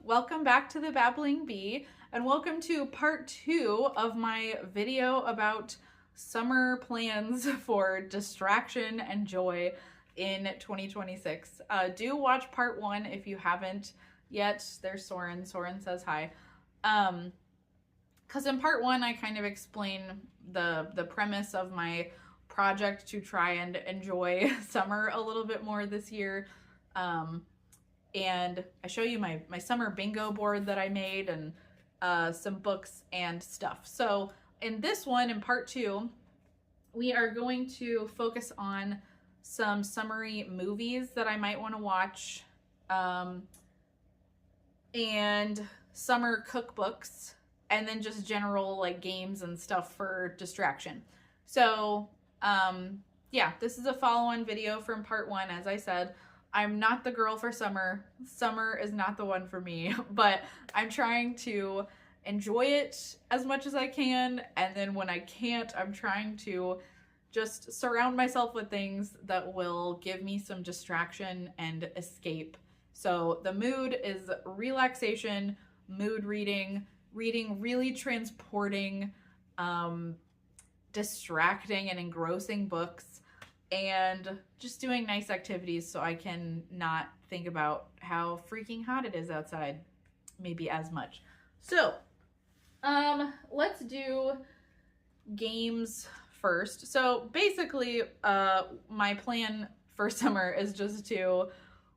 Welcome back to the Babbling Bee, and welcome to part 2 of my video about summer plans for distraction and joy in 2026. Do watch part 1 if you haven't yet. There's Soren. Soren says hi. Because in part 1 I kind of explain the premise of my project to try and enjoy summer a little bit more this year. And I show you my summer bingo board that I made and some books and stuff. So in this one, in part 2, we are going to focus on some summery movies that I might want to watch, and summer cookbooks, and then just general like games and stuff for distraction. So yeah, this is a follow-on video from part 1. As I said, I'm not the girl for summer. Summer is not the one for me, but I'm trying to enjoy it as much as I can. And then when I can't, I'm trying to just surround myself with things that will give me some distraction and escape. So the mood is relaxation, mood reading really transporting, distracting and engrossing books, and just doing nice activities so I can not think about how freaking hot it is outside, maybe as much. So, let's do games first. So basically, my plan for summer is just to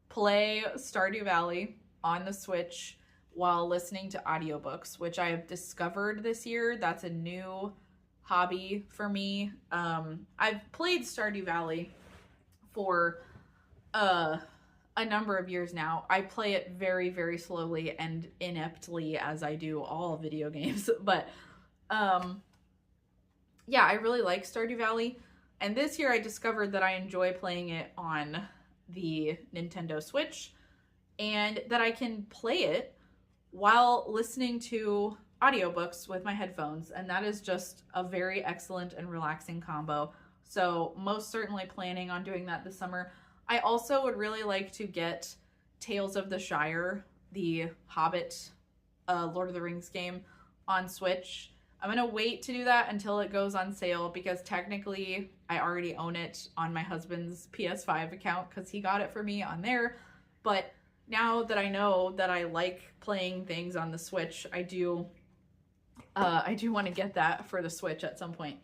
play Stardew Valley on the Switch while listening to audiobooks, which I have discovered this year. That's a new hobby for me. I've played Stardew Valley for a number of years now. I play it very slowly and ineptly, as I do all video games, but yeah, I really like Stardew Valley, and this year I discovered that I enjoy playing it on the Nintendo Switch, and that I can play it while listening to audiobooks with my headphones, and that is just a very excellent and relaxing combo. So most certainly planning on doing that this summer. I also would really like to get Tales of the Shire, the Hobbit, Lord of the Rings game, on Switch. I'm gonna wait to do that until it goes on sale, because technically I already own it on my husband's PS5 account because he got it for me on there. But now that I know that I like playing things on the Switch, I do want to get that for the Switch at some point,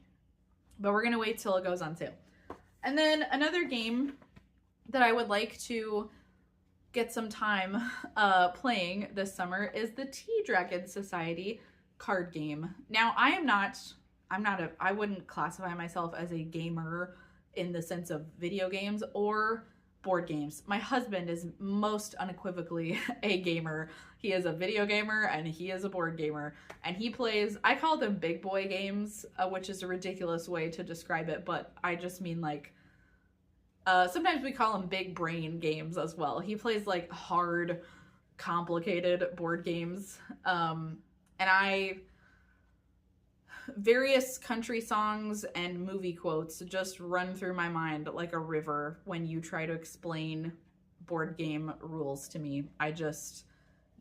but we're gonna wait till it goes on sale. And then another game that I would like to get some time playing this summer is the Tea Dragon Society card game. Now I wouldn't classify myself as a gamer in the sense of video games or board games. My husband is most unequivocally a gamer. He is a video gamer and he is a board gamer, and he plays, I call them big boy games, which is a ridiculous way to describe it, but I just mean like, sometimes we call them big brain games as well. He plays like hard, complicated board games, and various country songs and movie quotes just run through my mind like a river when you try to explain board game rules to me.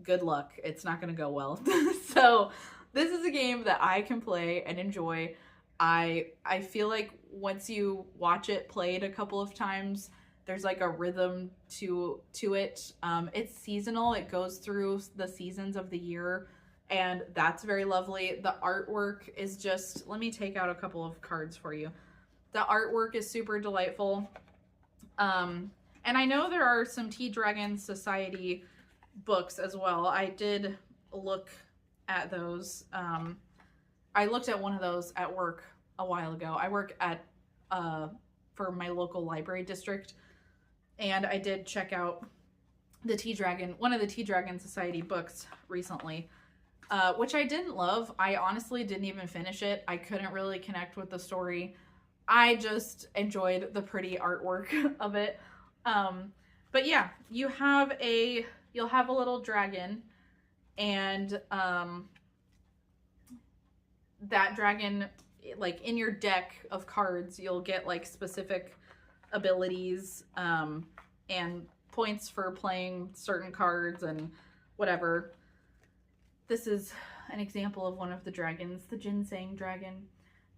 Good luck. It's not going to go well. So this is a game that I can play and enjoy. I feel like once you watch it played a couple of times, there's like a rhythm to it. It's seasonal. It goes through the seasons of the year, and that's very lovely. The artwork is just, let me take out a couple of cards for you. The artwork is super delightful. And I know there are some Tea Dragon Society books as well. I did look at those. I looked at one of those at work a while ago. I work at, for my local library district, and I did check out one of the Tea Dragon Society books recently. Which I didn't love. I honestly didn't even finish it. I couldn't really connect with the story. I just enjoyed the pretty artwork of it. But yeah, you'll have a little dragon, and that dragon, like in your deck of cards, you'll get like specific abilities and points for playing certain cards, and whatever. This is an example of one of the dragons, the ginseng dragon.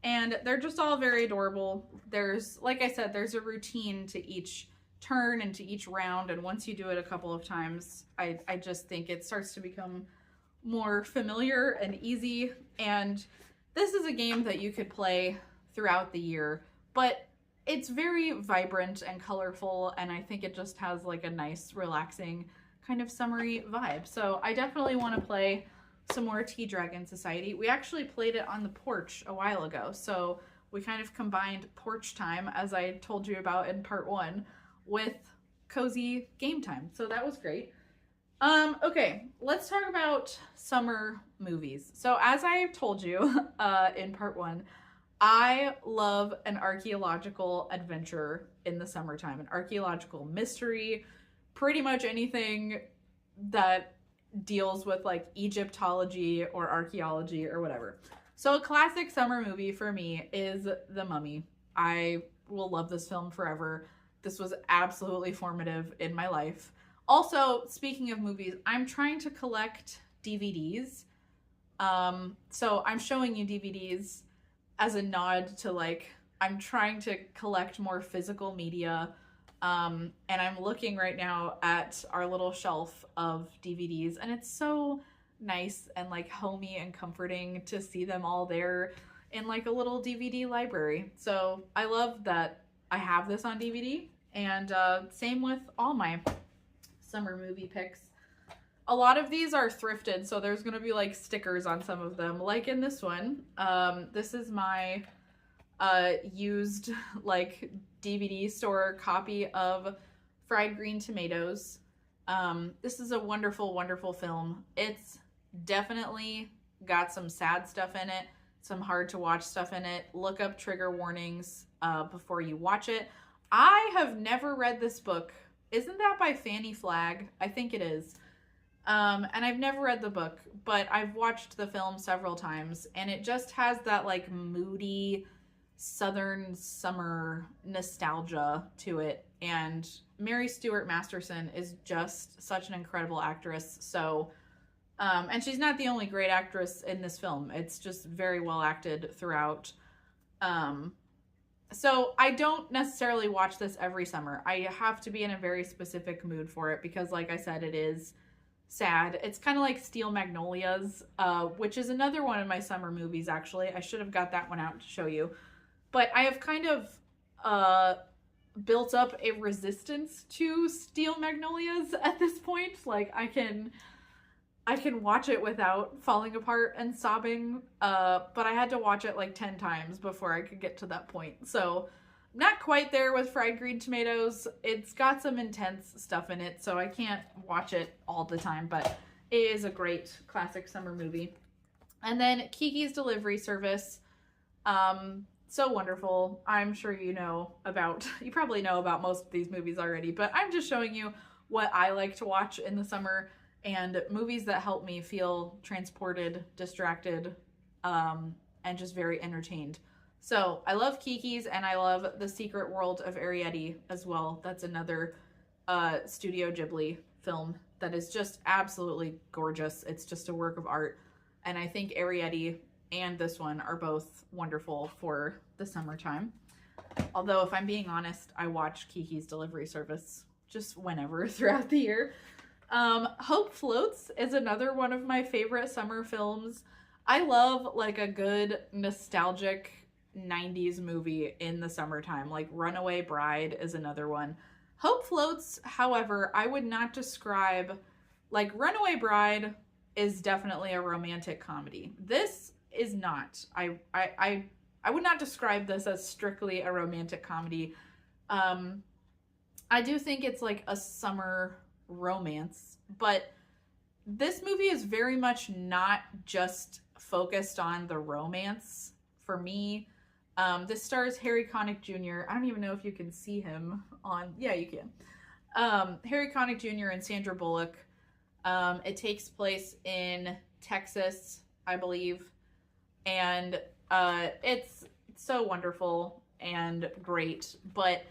And they're just all very adorable. There's, like I said, there's a routine to each turn and to each round. And once you do it a couple of times, I just think it starts to become more familiar and easy. And this is a game that you could play throughout the year, but it's very vibrant and colorful. And I think it just has like a nice, relaxing kind of summery vibe. So I definitely want to play some more Tea Dragon Society. We actually played it on the porch a while ago, so we kind of combined porch time, as I told you about in part 1, with cozy game time. So that was great. Okay, let's talk about summer movies. So as I told you in part 1, I love an archaeological adventure in the summertime, an archaeological mystery, pretty much anything that deals with like Egyptology or archaeology or whatever. So a classic summer movie for me is The Mummy. I will love this film forever. This was absolutely formative in my life. Also, speaking of movies, I'm trying to collect DVDs. So I'm showing you DVDs as a nod to like, I'm trying to collect more physical media. And I'm looking right now at our little shelf of DVDs, and it's so nice and like homey and comforting to see them all there in like a little DVD library. So I love that I have this on DVD, and same with all my summer movie picks. A lot of these are thrifted, so there's gonna be like stickers on some of them, like in this one. This is my used like DVD store copy of Fried Green Tomatoes. This is a wonderful, wonderful film. It's definitely got some sad stuff in it, some hard to watch stuff in it. Look up trigger warnings before you watch it. I have never read this book. Isn't that by Fanny Flagg? I think it is. And I've never read the book, but I've watched the film several times, and it just has that like moody Southern summer nostalgia to it. And Mary Stuart Masterson is just such an incredible actress. So, and she's not the only great actress in this film. It's just very well acted throughout. So I don't necessarily watch this every summer. I have to be in a very specific mood for it because, like I said, it is sad. It's kind of like Steel Magnolias, which is another one of my summer movies, actually. I should have got that one out to show you. But I have kind of built up a resistance to Steel Magnolias at this point. Like, I can watch it without falling apart and sobbing, but I had to watch it like 10 times before I could get to that point. So not quite there with Fried Green Tomatoes. It's got some intense stuff in it, so I can't watch it all the time, but it is a great classic summer movie. And then Kikis Delivery Service. So wonderful. I'm sure you probably know about most of these movies already, but I'm just showing you what I like to watch in the summer and movies that help me feel transported, distracted, and just very entertained. So I love Kikis, and I love The Secret World of Arrietty as well. That's another Studio Ghibli film that is just absolutely gorgeous. It's just a work of art. And I think Arrietty and this one are both wonderful for the summertime. Although, if I'm being honest, I watch Kiki's Delivery Service just whenever throughout the year. Hope Floats is another one of my favorite summer films. I love like a good nostalgic 90s movie in the summertime. Like Runaway Bride is another one. Hope Floats, however, I would not describe, like Runaway Bride is definitely a romantic comedy. This is not. I would not describe this as strictly a romantic comedy. I do think it's like a summer romance, but this movie is very much not just focused on the romance for me. This stars Harry Connick Jr. I don't even know if you can see him on, yeah, you can. Harry Connick Jr. and Sandra Bullock. It takes place in Texas, I believe. And it's so wonderful and great. But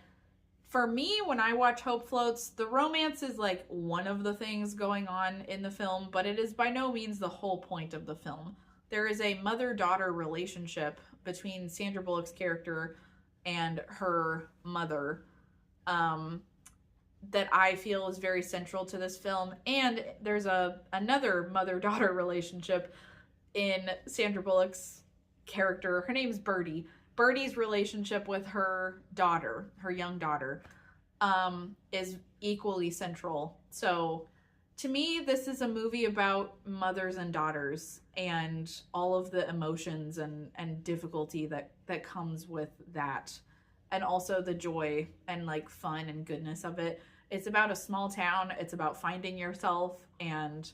for me, when I watch Hope Floats, the romance is like one of the things going on in the film, but it is by no means the whole point of the film. There is a mother-daughter relationship between Sandra Bullock's character and her mother, that I feel is very central to this film. And there's another mother-daughter relationship in Sandra Bullock's character. Her name's Birdie. Birdie's relationship with her daughter, her young daughter, is equally central. So to me, this is a movie about mothers and daughters and all of the emotions and difficulty that comes with that. And also the joy and like fun and goodness of it. It's about a small town. It's about finding yourself and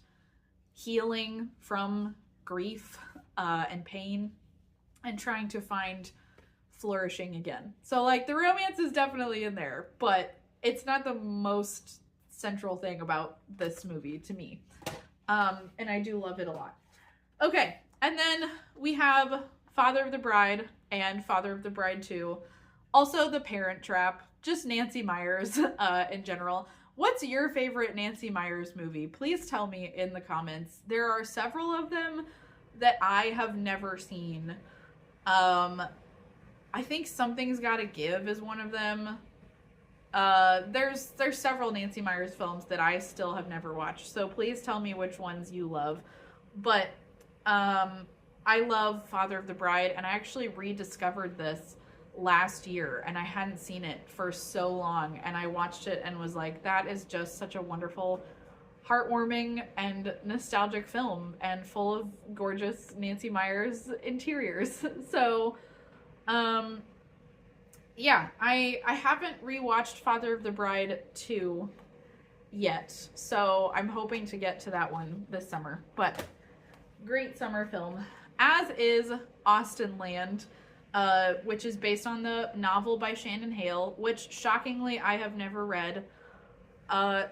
healing from grief and pain and trying to find flourishing again. So like the romance is definitely in there, but it's not the most central thing about this movie to me. And I do love it a lot. Okay, and then we have Father of the Bride and Father of the Bride 2. Also The Parent Trap, just Nancy Meyers in general. What's your favorite Nancy Meyers movie? Please tell me in the comments. There are several of them that I have never seen. I think Something's Gotta Give is one of them. There's several Nancy Meyers films that I still have never watched, so please tell me which ones you love. But I love Father of the Bride, and I actually rediscovered this last year, and I hadn't seen it for so long, and I watched it and was like, that is just such a wonderful, heartwarming and nostalgic film, and full of gorgeous Nancy Meyers interiors. So yeah, I haven't rewatched Father of the Bride 2 yet, so I'm hoping to get to that one this summer. But great summer film, as is Austenland, which is based on the novel by Shannon Hale, which shockingly I have never read.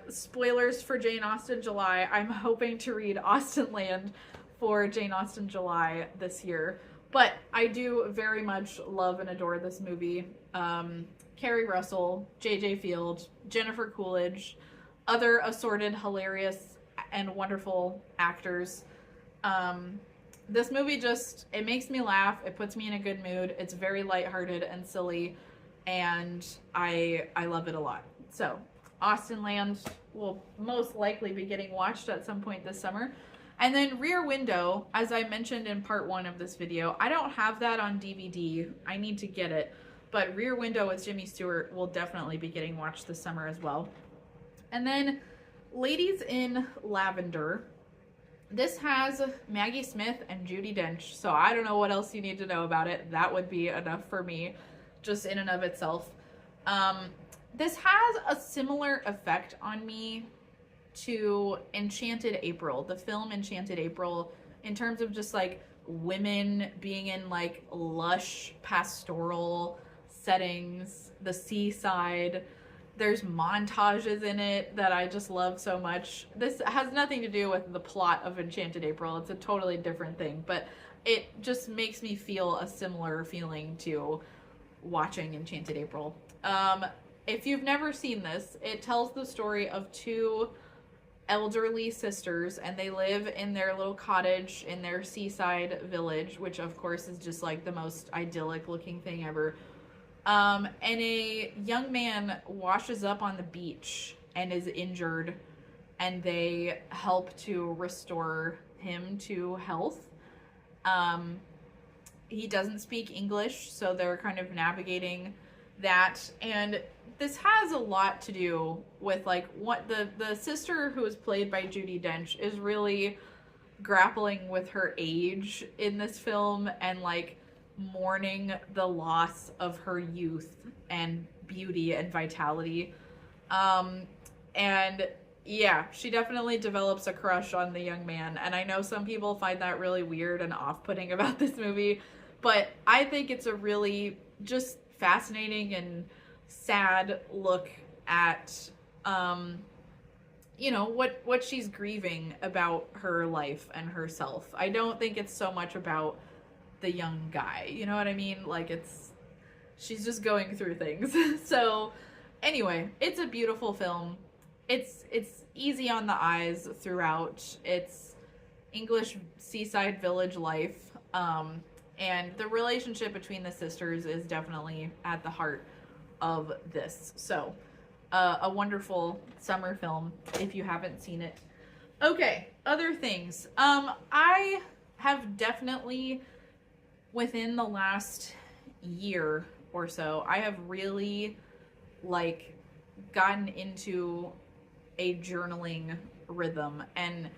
Spoilers for Jane Austen July. I'm hoping to read Austenland for Jane Austen July this year. But I do very much love and adore this movie. Kerry Russell, J.J. Field, Jennifer Coolidge, other assorted, hilarious, and wonderful actors. This movie just, it makes me laugh. It puts me in a good mood. It's very lighthearted and silly, and I love it a lot. So, Austenland will most likely be getting watched at some point this summer. And then Rear Window, as I mentioned in part 1 of this video, I don't have that on DVD. I need to get it. But Rear Window with Jimmy Stewart will definitely be getting watched this summer as well. And then Ladies in Lavender. This has Maggie Smith and Judi Dench, so I don't know what else you need to know about it. That would be enough for me, just in and of itself. This has a similar effect on me to Enchanted April, the film Enchanted April, in terms of just like women being in like lush pastoral settings, the seaside. There's montages in it that I just love so much. This has nothing to do with the plot of Enchanted April. It's a totally different thing, but it just makes me feel a similar feeling to watching Enchanted April. If you've never seen this, it tells the story of two elderly sisters, and they live in their little cottage in their seaside village, which of course is just like the most idyllic looking thing ever. And a young man washes up on the beach and is injured, and they help to restore him to health. He doesn't speak English, so they're kind of navigating that, and this has a lot to do with like what the sister who is played by Judi Dench is really grappling with her age in this film, and like mourning the loss of her youth and beauty and vitality. And yeah, she definitely develops a crush on the young man, and I know some people find that really weird and off-putting about this movie, but I think it's a really just fascinating and sad look at you know, what she's grieving about her life and herself. I don't think it's so much about the young guy, you know what I mean? Like, she's just going through things. So Anyway, it's a beautiful film. It's easy on the eyes throughout. It's English seaside village life. And the relationship between the sisters is definitely at the heart of this. So, a wonderful summer film if you haven't seen it. Okay, other things. I have definitely, within the last year or so, I have really like gotten into a journaling rhythm and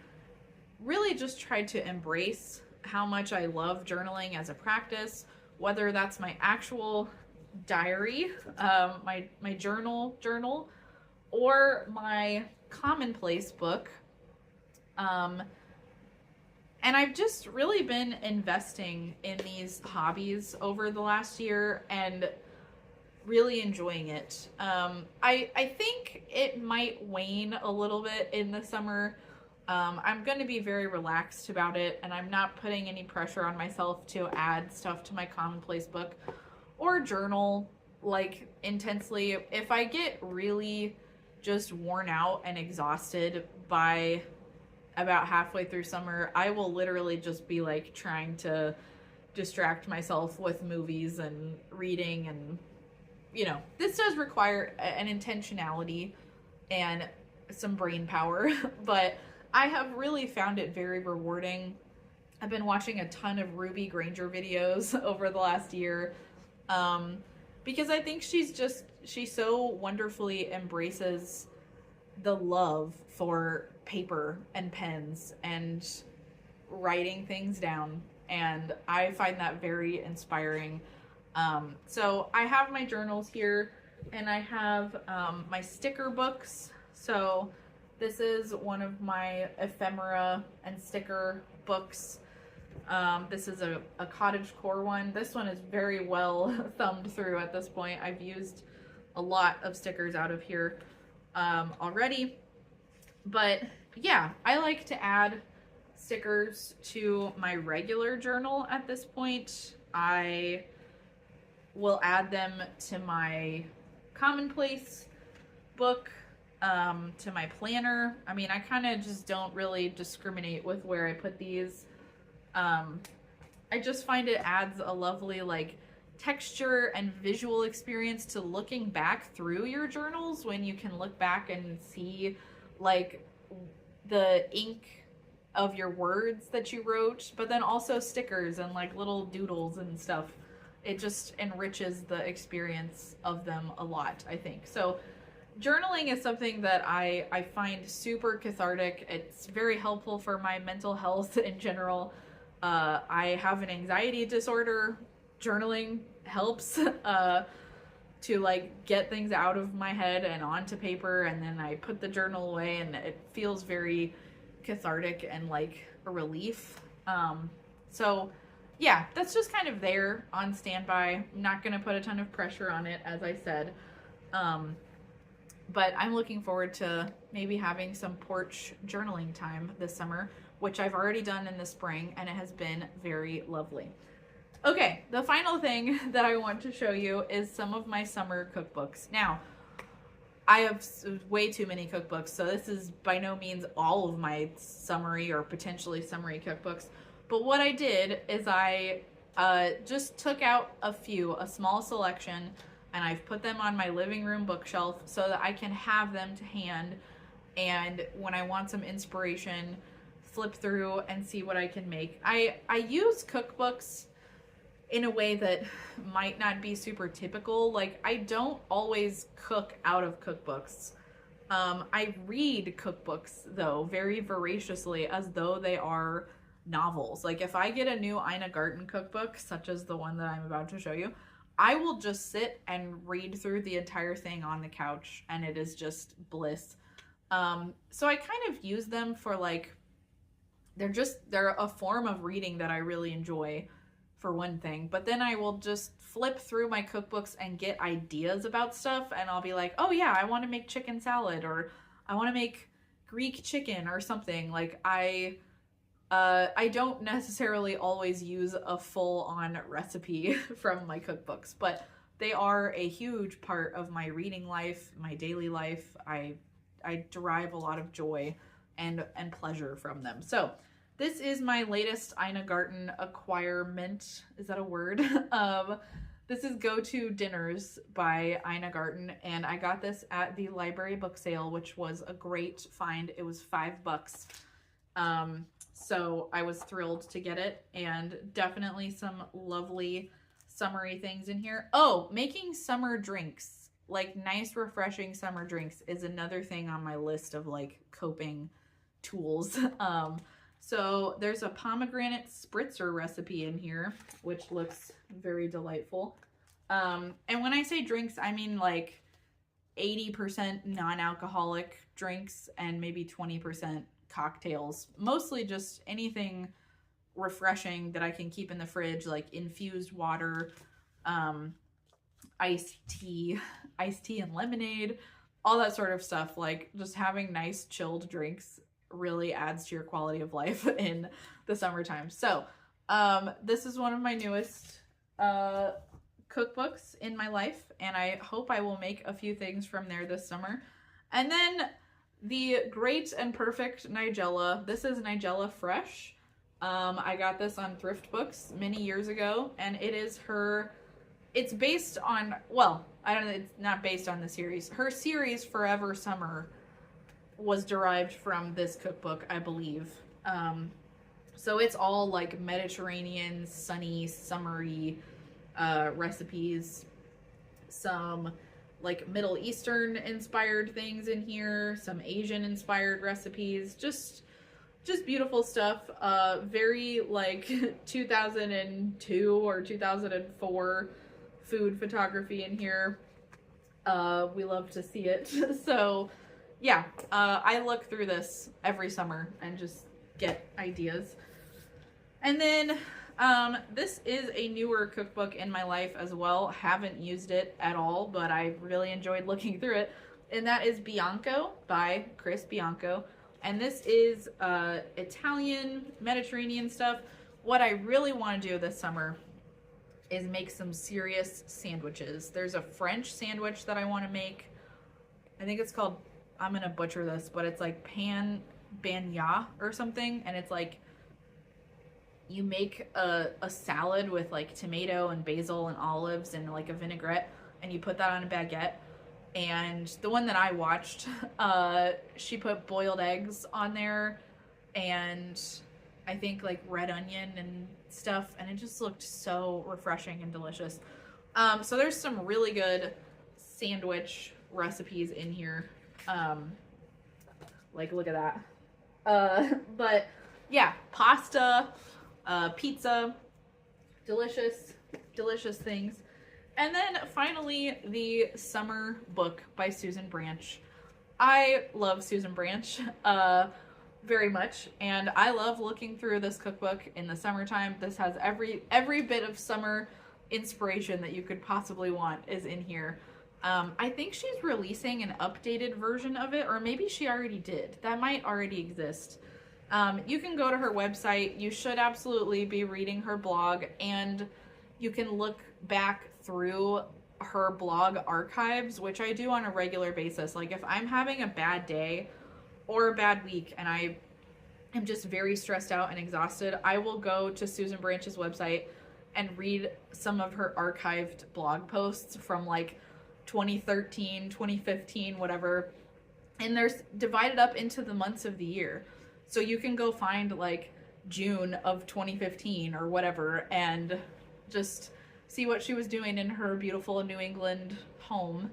really just tried to embrace how much I love journaling as a practice, whether that's my actual diary, my journal, or my commonplace book. And I've just really been investing in these hobbies over the last year and really enjoying it. I think it might wane a little bit in the summer. I'm going to be very relaxed about it, and I'm not putting any pressure on myself to add stuff to my commonplace book or journal like intensely. If I get really just worn out and exhausted by about halfway through summer, I will literally just be like trying to distract myself with movies and reading, and you know, this does require an intentionality and some brain power, but I have really found it very rewarding. I've been watching a ton of Ruby Granger videos over the last year, because I think she so wonderfully embraces the love for paper and pens and writing things down, and I find that very inspiring. So I have my journals here, and I have my sticker books. So this is one of my ephemera and sticker books. This is a cottagecore one. This one is very well thumbed through at this point. I've used a lot of stickers out of here already. But yeah, I like to add stickers to my regular journal at this point. I will add them to my commonplace book, to my planner. I mean, I kind of just don't really discriminate with where I put these. I just find it adds a lovely like texture and visual experience to looking back through your journals, when you can look back and see like the ink of your words that you wrote, but then also stickers and like little doodles and stuff. It just enriches the experience of them a lot, I think. So journaling is something that I find super cathartic. It's very helpful for my mental health in general. I have an anxiety disorder. Journaling helps to like get things out of my head and onto paper, and then I put the journal away, and it feels very cathartic and like a relief. So yeah, that's just kind of there on standby. I'm not going to put a ton of pressure on it, as I said. But I'm looking forward to maybe having some porch journaling time this summer, which I've already done in the spring, and it has been very lovely. Okay, the final thing that I want to show you is some of my summer cookbooks. Now, I have way too many cookbooks, so this is by no means all of my summery or potentially summery cookbooks. But what I did is I just took out a small selection, and I've put them on my living room bookshelf so that I can have them to hand, and when I want some inspiration, flip through and see what I can make. I use cookbooks in a way that might not be super typical. Like, I don't always cook out of cookbooks. I read cookbooks, though, very voraciously, as though they are novels. Like, if I get a new Ina Garten cookbook, such as the one that I'm about to show you, I will just sit and read through the entire thing on the couch, and it is just bliss. So I kind of use them for like, they're a form of reading that I really enjoy, for one thing. But then I will just flip through my cookbooks and get ideas about stuff, and I'll be like, oh yeah, I want to make chicken salad, or I want to make Greek chicken or something. Like, I don't necessarily always use a full-on recipe from my cookbooks, but they are a huge part of my reading life, my daily life. I derive a lot of joy and pleasure from them. So this is my latest Ina Garten acquirement. Is that a word? This is Go To Dinners by Ina Garten, and I got this at the library book sale, which was a great find. It was $5. So I was thrilled to get it, and definitely some lovely summery things in here. Oh, making summer drinks, like nice, refreshing summer drinks, is another thing on my list of like coping tools. So there's a pomegranate spritzer recipe in here, which looks very delightful. And when I say drinks, I mean like 80% non-alcoholic drinks and maybe 20% cocktails. Mostly just anything refreshing that I can keep in the fridge, like infused water, iced tea and lemonade, all that sort of stuff. Like just having nice chilled drinks really adds to your quality of life in the summertime. So this is one of my newest cookbooks in my life, and I hope I will make a few things from there this summer. And then the Great and Perfect Nigella. This is Nigella Fresh. I got this on Thrift Books many years ago, and it is it's based on, well, I don't know, it's not based on the series. Her series Forever Summer was derived from this cookbook, I believe. So it's all like Mediterranean, sunny, summery recipes. Some like Middle Eastern inspired things in here, some Asian inspired recipes, just beautiful stuff. Very like 2002 or 2004 food photography in here. We love to see it. So yeah, I look through this every summer and just get ideas. And then this is a newer cookbook in my life as well. Haven't used it at all, but I really enjoyed looking through it. And that is Bianco by Chris Bianco. And this is Italian, Mediterranean stuff. What I really want to do this summer is make some serious sandwiches. There's a French sandwich that I want to make. I think it's called, I'm going to butcher this, but it's like pan bagnat or something. And it's like, you make a salad with like tomato and basil and olives and like a vinaigrette, and you put that on a baguette. And the one that I watched, she put boiled eggs on there and I think like red onion and stuff, and it just looked so refreshing and delicious. So there's some really good sandwich recipes in here. Like look at that. But yeah, pasta, pizza, delicious things. And then finally, the summer book by Susan Branch. I love Susan Branch very much, and I love looking through this cookbook in the summertime. This has every bit of summer inspiration that you could possibly want is in here. I think she's releasing an updated version of it, or maybe she already did. That might already exist. You can go to her website. You should absolutely be reading her blog, and you can look back through her blog archives, which I do on a regular basis. Like if I'm having a bad day or a bad week and I am just very stressed out and exhausted, I will go to Susan Branch's website and read some of her archived blog posts from like 2013, 2015, whatever. And they're divided up into the months of the year. So you can go find like June of 2015 or whatever and just see what she was doing in her beautiful New England home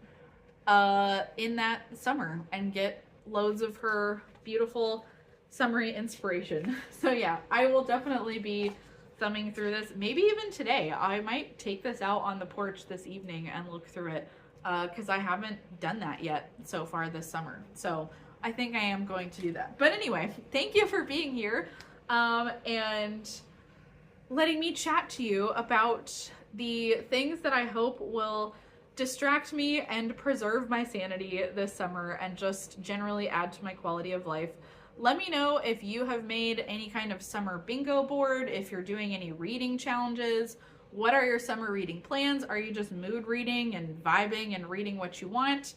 in that summer and get loads of her beautiful summery inspiration. So yeah, I will definitely be thumbing through this. Maybe even today. I might take this out on the porch this evening and look through it because I haven't done that yet so far this summer. So I think I am going to do that. But anyway, thank you for being here and letting me chat to you about the things that I hope will distract me and preserve my sanity this summer and just generally add to my quality of life. Let me know if you have made any kind of summer bingo board, if you're doing any reading challenges, What are your summer reading plans? Are you just mood reading and vibing and reading what you want?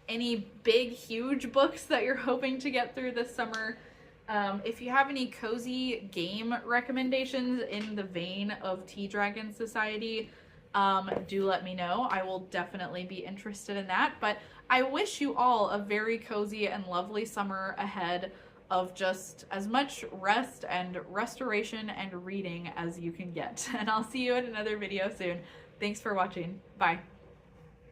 Any big, huge books that you're hoping to get through this summer? If you have any cozy game recommendations in the vein of Tea Dragon Society, do let me know. I will definitely be interested in that. But I wish you all a very cozy and lovely summer ahead of just as much rest and restoration and reading as you can get. And I'll see you in another video soon. Thanks for watching. Bye.